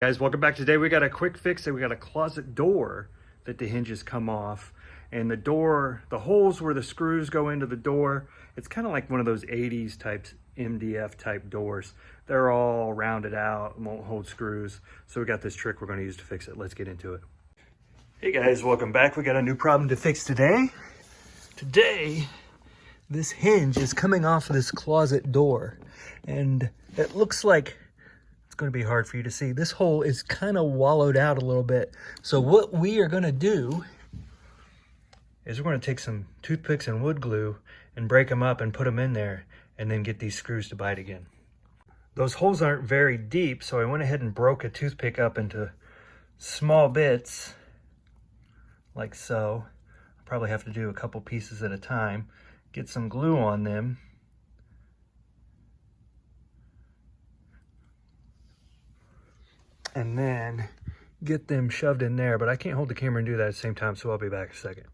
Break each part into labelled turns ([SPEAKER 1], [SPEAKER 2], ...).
[SPEAKER 1] Guys, welcome back. Today we got a quick fix. We got a closet door that the hinges come off, and the door, the holes where the screws go into the door, it's kind of like one of those 80s types MDF type doors. They're all rounded out and won't hold screws. So we got this trick we're going to use to fix it. Let's get into it. Hey guys, welcome back. We got a new problem to fix today. This hinge is coming off this closet door, and it looks like going to be hard for you to see. This hole is kind of wallowed out a little bit. So what we are going to do is we're going to take some toothpicks and wood glue and break them up and put them in there and then get these screws to bite again. Those holes aren't very deep, so I went ahead and broke a toothpick up into small bits like so. I'll probably have to do a couple pieces at a time. Get some glue on them. And then get them shoved in there, but I can't hold the camera and do that at the same time, so I'll be back in a second.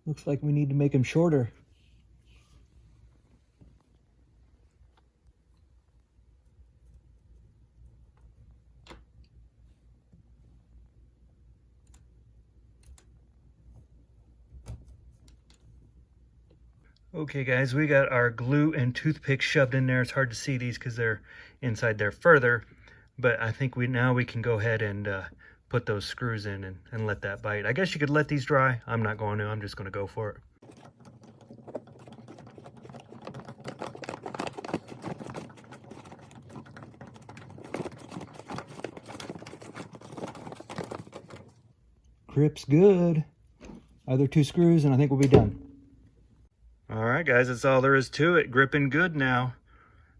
[SPEAKER 1] Looks like we need to make them shorter. Okay guys, we got our glue and toothpick shoved in there. It's hard to see these because they're inside there further, but I think now we can go ahead and put those screws in and let that bite. I guess you could let these dry. I'm not going to, I'm just going to go for it. Grip's good. Other two screws and I think we'll be done. All right, guys, that's all there is to it. Gripping good now.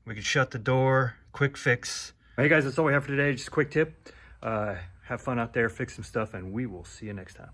[SPEAKER 1] We can shut the door. Quick fix. Hey, guys, that's all we have for today. Just a quick tip. Have fun out there, fix some stuff, and we will see you next time.